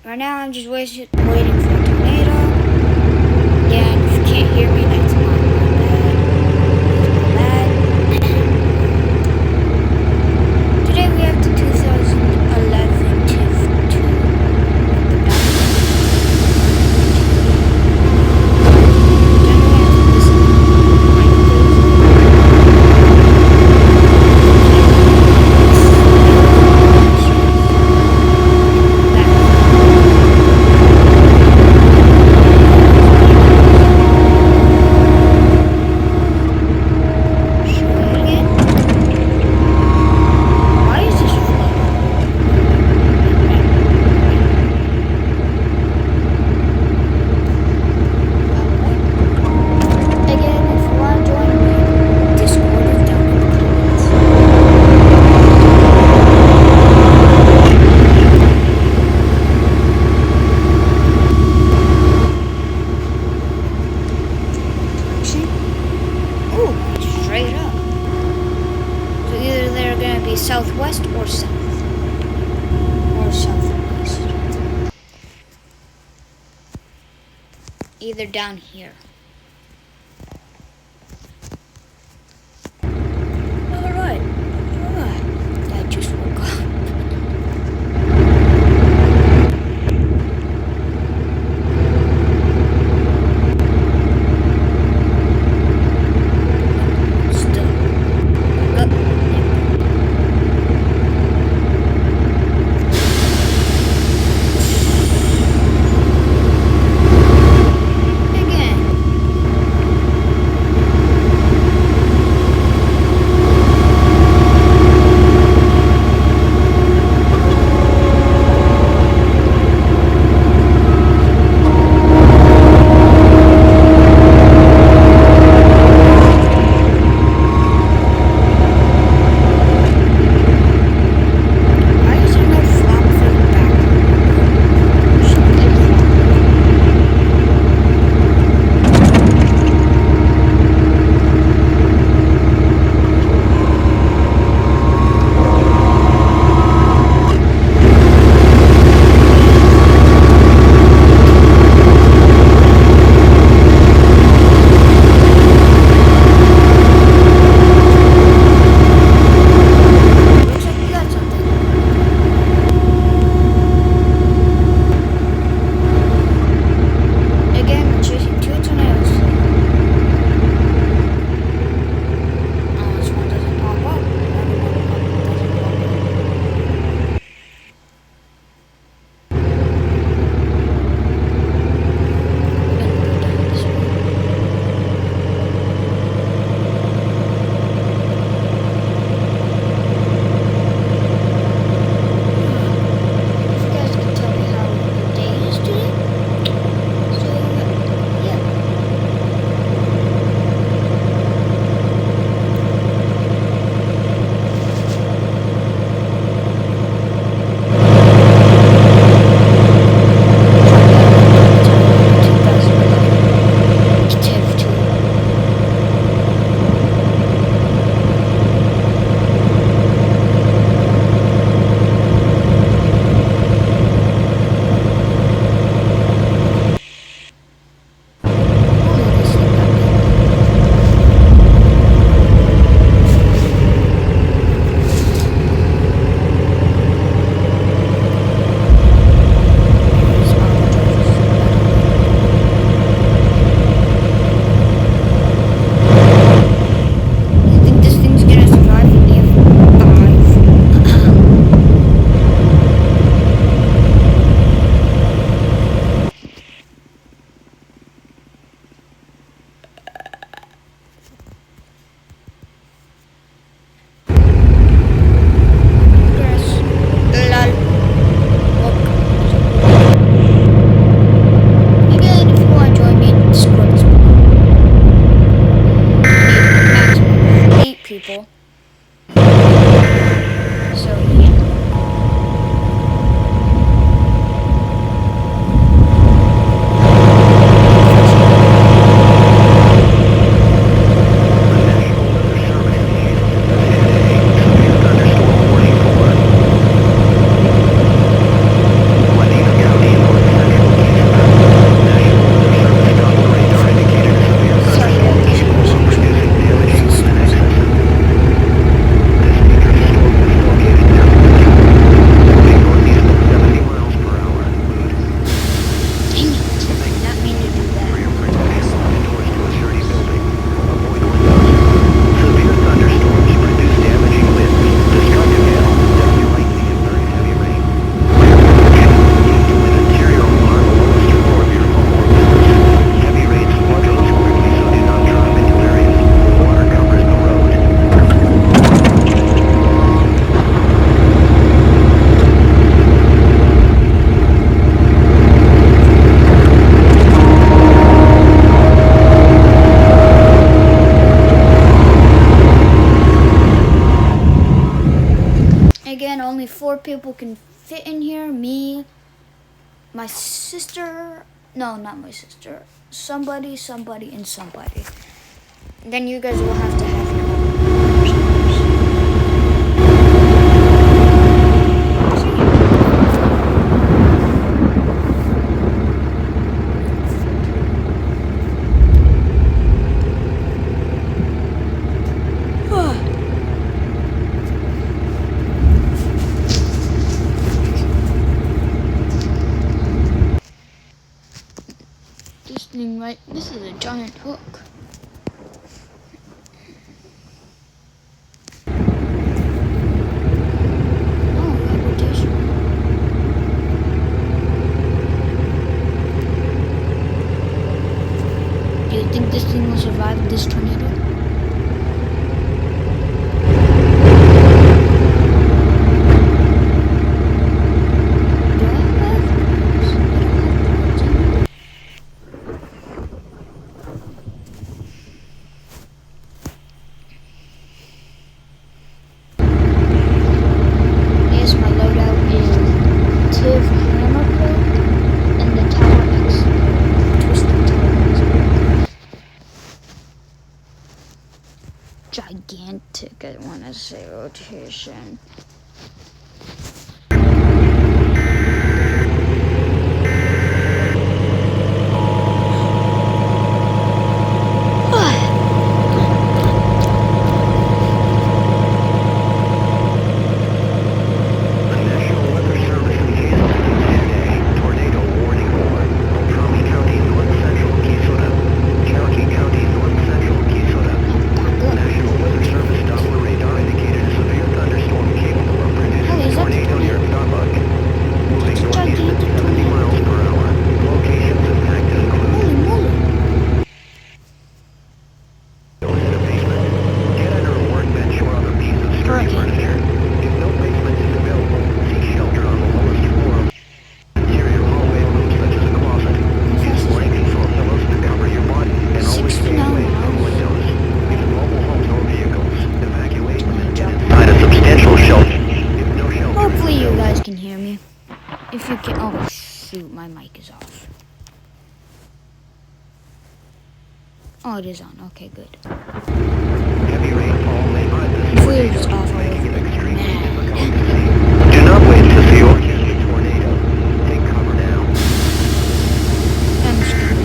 Right now, I'm just waiting for a tornado. Yeah, if you can't hear me, that's my bad. Today we have the 2011 tiv2. Why is this flooding? Again, if you want to join me, Discord is down in the comments. Direction? Ooh, straight up. So either they're gonna be southwest or south. Or southwest. Either down here. Alright. I just woke up. Still. Back up. Again. 4 people can fit in here. Me, my sister, no, not my sister, somebody, and somebody. Then you guys will have to have your own. This thing, right? This is a giant hook. Do you think this thing will survive this tornado? Yes, my loadout is tiv hammer probe and the tower X. Twisted tower X. Gigantic, I want to say rotation. Hopefully you guys can hear me. If you can, oh shoot, my mic is off. Oh, it is on. Okay, good. Heavy rainfall may hide this Hopefully it's off. making it extremely difficult to see. Do not wait to see or catch a tornado. Take cover now. I'm just kidding.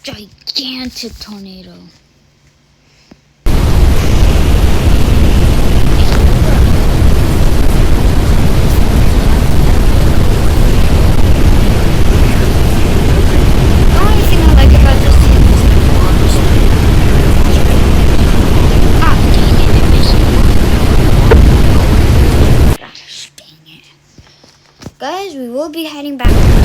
Gigantic tornado. The only thing I like about this team is the bombs. Ah, dang it, I missed it. Gosh, dang it. Guys, we will be heading back to the farm.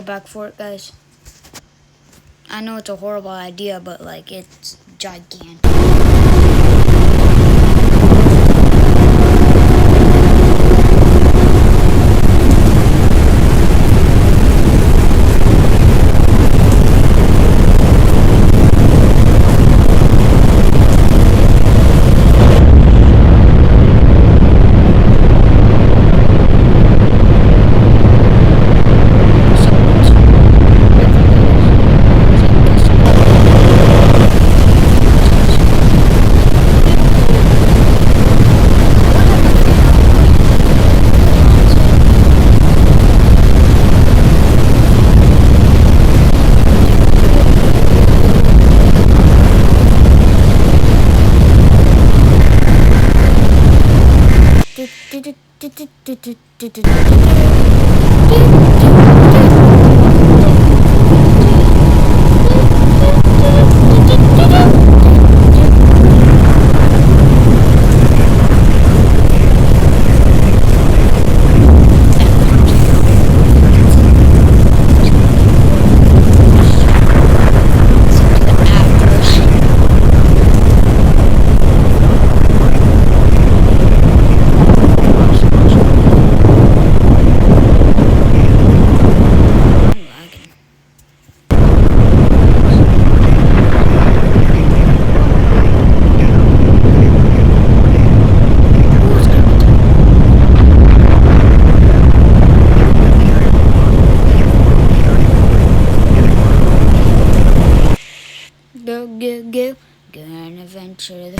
go back for it, guys? I know it's a horrible idea, but like it's gigantic. Go, go, go. Go and adventure.